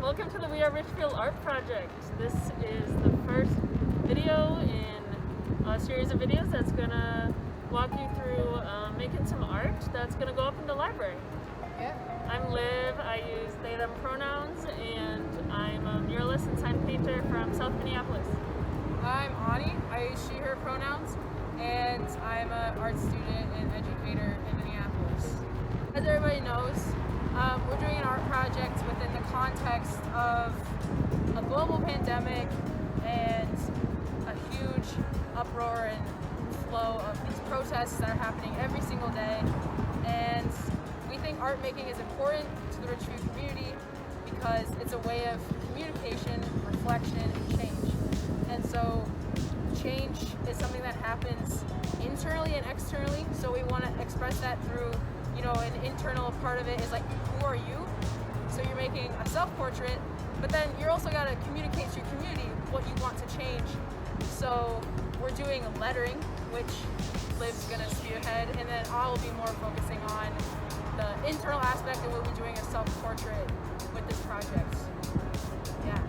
Welcome to the We Are Richfield Art Project. This is the first video in a series of videos that's going to walk you through making some art that's going to go up in the library. Yeah. I'm Liv, I use they, them pronouns, and I'm a muralist and sign painter from South Minneapolis. I'm Ani, I use she, her pronouns, and I'm an art student and educator in Minneapolis. As everybody knows, we're doing an art project within the context of a global pandemic and a huge uproar and flow of these protests that are happening every single day. And we think art making is important to the Richfield community because it's a way of communication, reflection, and change. And so change is something that happens internally and externally, so we want to express that through, an internal part of it is like, who are you? So you're making a self-portrait, but then you're also got to communicate to your community what you want to change. So we're doing lettering, which Liv's going to spearhead, and then I will be more focusing on the internal aspect, and we'll be doing a self-portrait with this project. Yeah.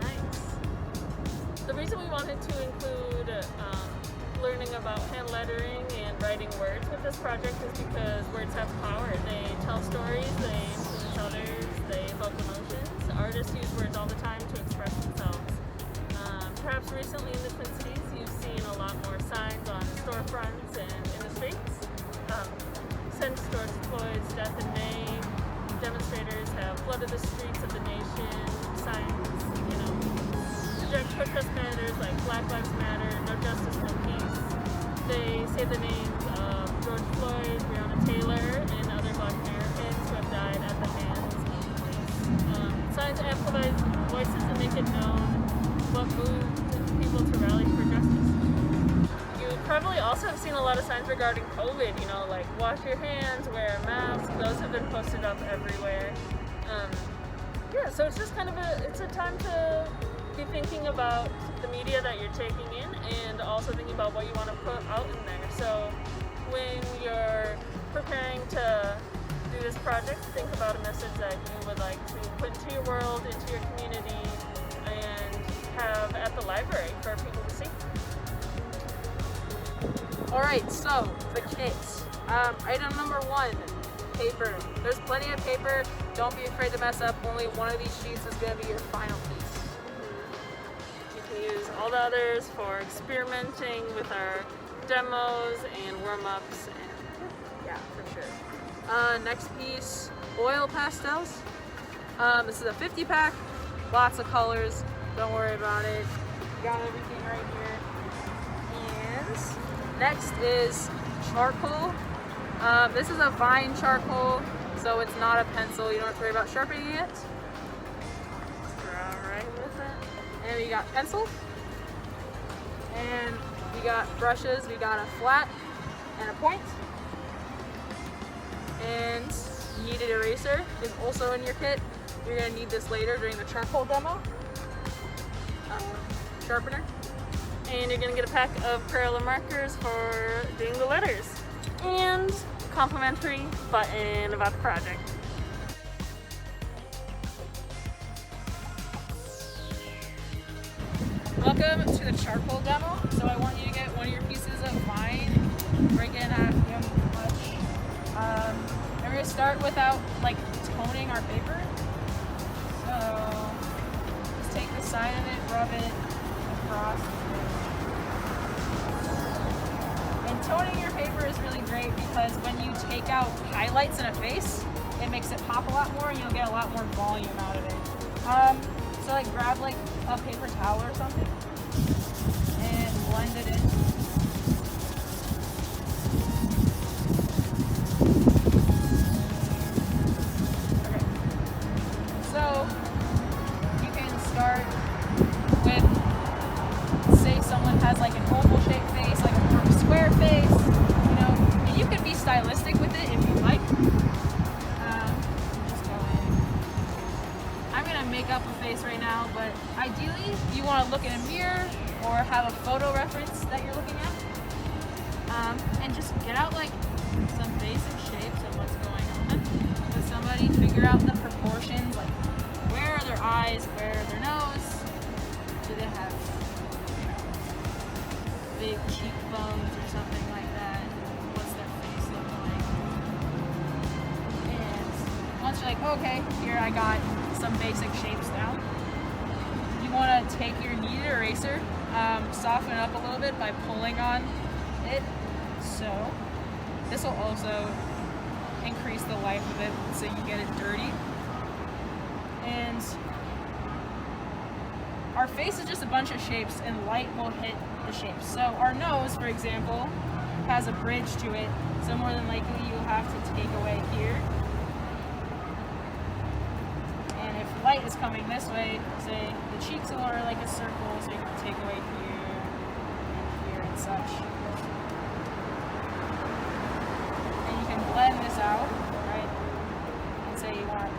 Nice. The reason we wanted to include learning about hand lettering and writing words with this project is because words have power. They tell stories, they influence others, they evoke emotions. Artists use words all the time to express themselves. Perhaps recently in the Twin Cities, you've seen a lot more signs on storefronts and in the streets. Send stores to Floyd's death in May. Demonstrators have flooded the streets of the nation. Signs, project protest matters like Black Lives Matter, No Justice, No Peace. They say the names of George Floyd, Breonna Taylor, and other Black Americans who have died at the hands of police. Signs amplify voices and make it known what moved people to rally for justice. You probably also have seen a lot of signs regarding COVID, like wash your hands, wear a mask. Those have been posted up everywhere. So it's just it's a time to be thinking about the media that you're taking in and also thinking about what you want to put out in there. So when you're preparing to do this project, think about a message that you would like to put into your world, into your community, and have at the library for people to see. Alright, so the kit. Item number 1, paper. There's plenty of paper. Don't be afraid to mess up. Only one of these sheets is going to be your final piece. You can use all the others for experimenting with our demos and warm-ups. Yeah, for sure. Next piece, oil pastels. This is a 50 pack, lots of colors. Don't worry about it. Got everything right here. And next is charcoal. This is a vine charcoal, so it's not a pencil. You don't have to worry about sharpening it. Draw right with it. And we got pencil. And we got brushes. We got a flat and a point. And kneaded eraser is also in your kit. You're going to need this later during the charcoal demo. Sharpener. And you're going to get a pack of Crayola markers for doing the letters. And a complimentary button about the project. Welcome to the charcoal demo. So I want you to get one of your pieces of vine, break it in half, much. And we're going to start without toning our paper. So just take the side of it, rub it across. And toning your paper is really great because when you take out highlights in a face, it makes it pop a lot more and you'll get a lot more volume out of it. So grab a paper towel or something and blend it in. Okay. So you can start with, say someone has an oval shaped face, a more square face, and you can be stylistic with it if you like. Just go in. I'm gonna make up a face right now, but ideally you want to look in a mirror or have a photo reference that you're looking at, and just get out some basic shapes of what's going on with somebody. Figure out the proportions, where are their eyes? Where are their nose? Do they have, big cheekbones or something like that? What's their face look like? And once you're like, okay, here I got some basic shapes down, you want to take your kneaded eraser, soften it up a little bit by pulling on it. So this will also increase the life of it so you get it dirty. And our face is just a bunch of shapes and light will hit the shapes. So our nose, for example, has a bridge to it, so more than likely you'll have to take away here. And if light is coming this way, say the cheeks are like a circle, so you can take away here and such. And you can blend this out, right? And say you want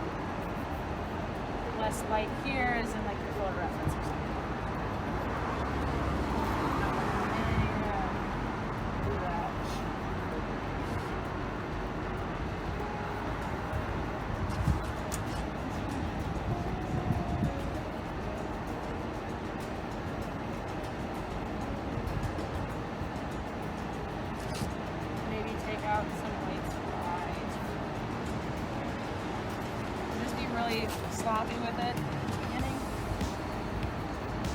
less light here, as in like your photo reference or something. And do that. Maybe take out some white lines. Just be really sloppy with it at the beginning.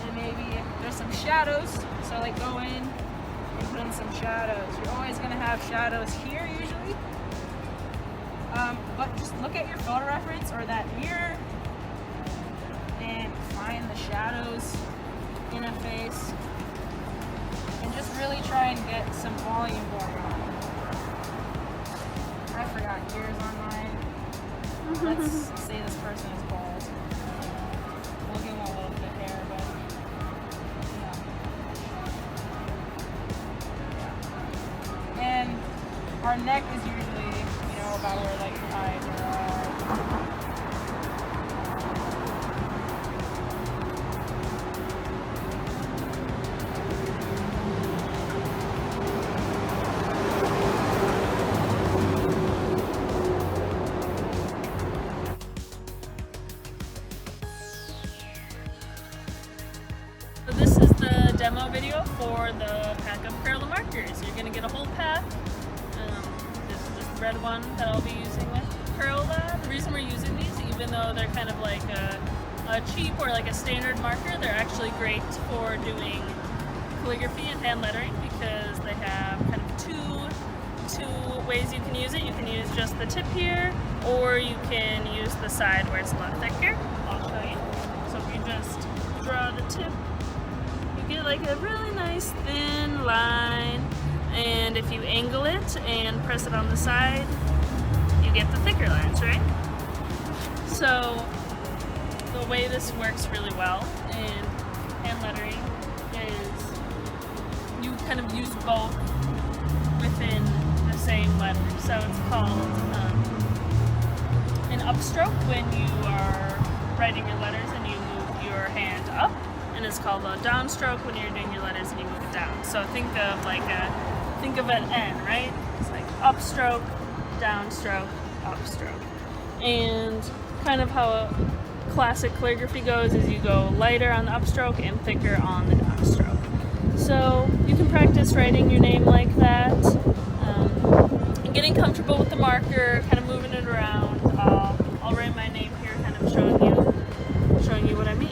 And maybe there's some shadows, so like go in and put in some shadows. You're always going to have shadows here usually. But just look at your photo reference or that mirror and find the shadows in a face. And just really try and get some volume going on. I forgot ears on mine. Let's say this person is bald. We'll give him a little bit of hair, but yeah. And our neck is usually, about where like your eyes are. This is the demo video for the pack of Crayola markers. You're going to get a whole pack. This is just the red one that I'll be using with Crayola. The reason we're using these, even though they're kind of like a cheap or like a standard marker, they're actually great for doing calligraphy and hand lettering because they have kind of two ways you can use it. You can use just the tip here, or you can use the side where it's a lot thicker. I'll show you. So if you just draw the tip, get like a really nice thin line, and if you angle it and press it on the side, you get the thicker lines, right? So the way this works really well in hand lettering is you kind of use both within the same letter. So it's called an upstroke when you are writing your letters and you move your hand up. And it's called a downstroke when you're doing your letters and you move it down. So think of an N, right? It's like upstroke, downstroke, upstroke. And kind of how a classic calligraphy goes is you go lighter on the upstroke and thicker on the downstroke. So you can practice writing your name like that, and getting comfortable with the marker, kind of moving it around. I'll write my name here, kind of showing you what I mean.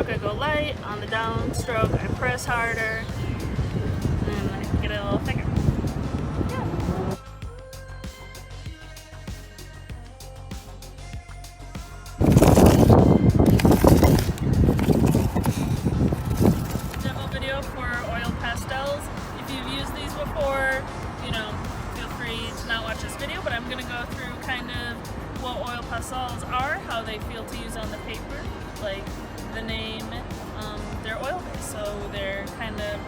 I go light, on the downstroke I press harder, and I get it a little thicker. Yeah. Demo video for oil pastels. If you've used these before, feel free to not watch this video, but I'm going to go through kind of what oil pastels are, how they feel to use on the paper, like the name, they're oil based, so they're kind of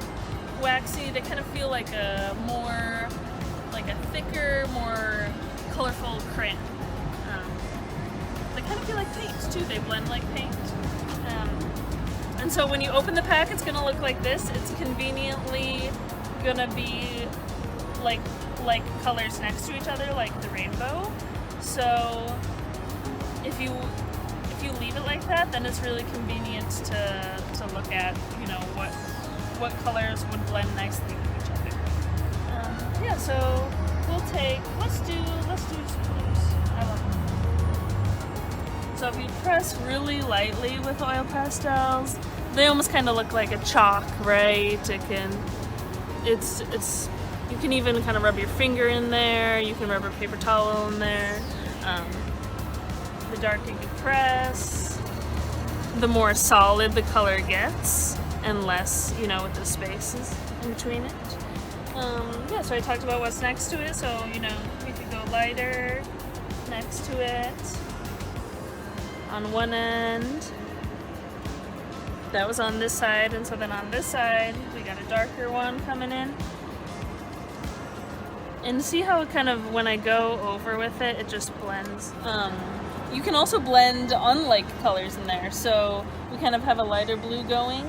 waxy. They kind of feel like a thicker, more colorful crayon. They kind of feel like paint too. They blend like paint. And so when you open the pack, it's going to look like this. It's conveniently going to be like like colors next to each other, like the rainbow. So if you leave it like that, then it's really convenient to look at, you know, what colors would blend nicely with each other. Yeah, so let's do some colors. I love them. So if you press really lightly with oil pastels, they almost kind of look like a chalk, right? You can even kind of rub your finger in there. You can rub a paper towel in there. The darker you press, the more solid the color gets, and less, you know, with the spaces in between it. Yeah, so I talked about what's next to it. So, you know, we could go lighter next to it on one end. That was on this side, and so then on this side we got a darker one coming in. And see how it kind of, when I go over with it, it just blends. You can also blend unlike colors in there. So we kind of have a lighter blue going.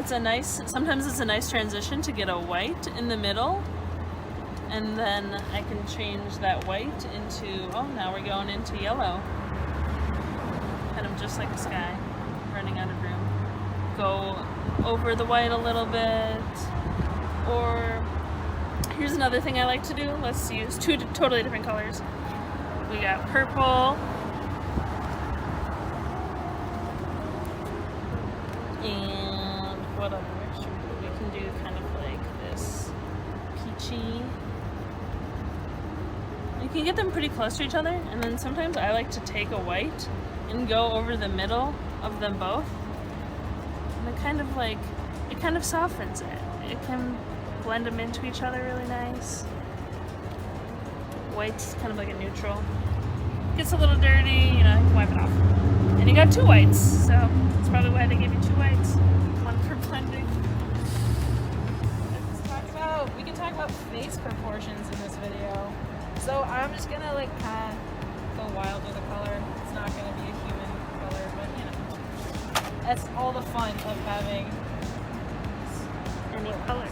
Sometimes it's a nice transition to get a white in the middle. And then I can change that white into, oh, now we're going into yellow. Kind of just like a sky, running out of room. Go over the white a little bit. Or here's another thing I like to do. Let's use two totally different colors. We got purple and what other we can do kind of like this peachy. You can get them pretty close to each other, and then sometimes I like to take a white and go over the middle of them both. And it kind of softens it. It can blend them into each other really nice. White's kind of like a neutral. Gets a little dirty, you know, you can wipe it off. And you got two whites, so that's probably why they gave you two whites. One for blending. We can talk about face proportions in this video. So I'm just gonna like kind of go wild with the color. It's not gonna be a human color, but you know, that's all the fun of having any color.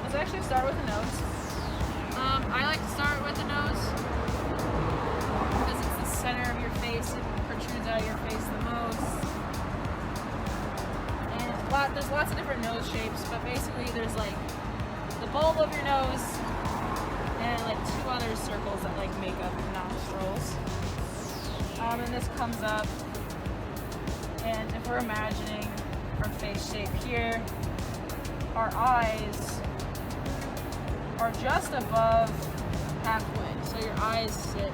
Let's actually start with the nose. I like to start with the nose because it's the center of your face. It protrudes out of your face the most. And there's lots of different nose shapes, but basically there's like the bulb of your nose and like two other circles that like make up your nostrils. And this comes up, and if we're imagining our face shape here, our eyes are just above halfway. So your eyes sit,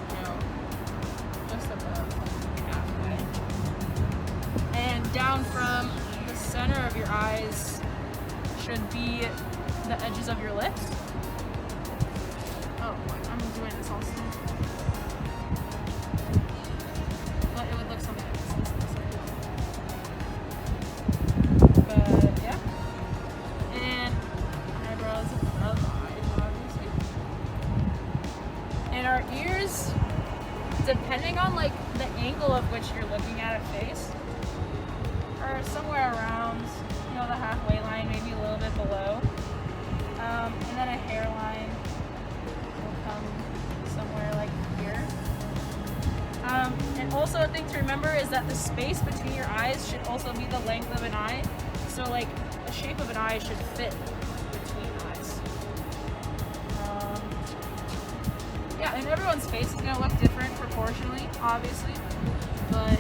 you know, just above halfway. And down from the center of your eyes should be the edges of your lips. Oh, I'm doing this also. But it would look something like this. But yeah. And eyebrows above eyes, obviously. And our ears, depending on like the angle of which you're looking at a face, are somewhere around, you know, the halfway line, maybe a little bit below. And then a hairline will come somewhere like here. And also a thing to remember is that the space between your eyes should also be the length of an eye. So like the shape of an eye should fit between eyes. Yeah, and everyone's face is gonna look different proportionally, obviously, but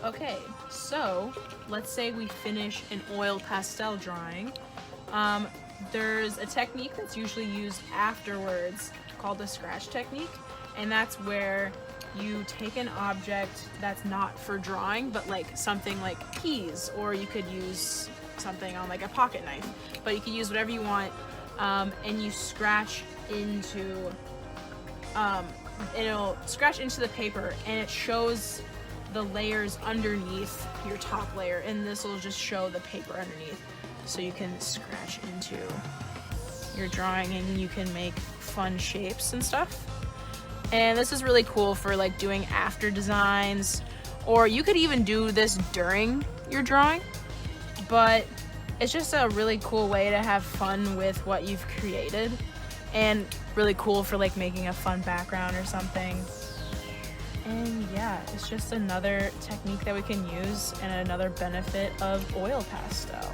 okay, so let's say we finish an oil pastel drawing. There's a technique that's usually used afterwards called the scratch technique, and that's where you take an object that's not for drawing, but like something like keys, or you could use something on like a pocket knife, but you can use whatever you want, and you scratch into, it'll scratch into the paper, and it shows the layers underneath your top layer, and this will just show the paper underneath, so you can scratch into your drawing and you can make fun shapes and stuff. And this is really cool for like doing after designs, or you could even do this during your drawing, but it's just a really cool way to have fun with what you've created, and really cool for like making a fun background or something. And yeah, it's just another technique that we can use and another benefit of oil pastel.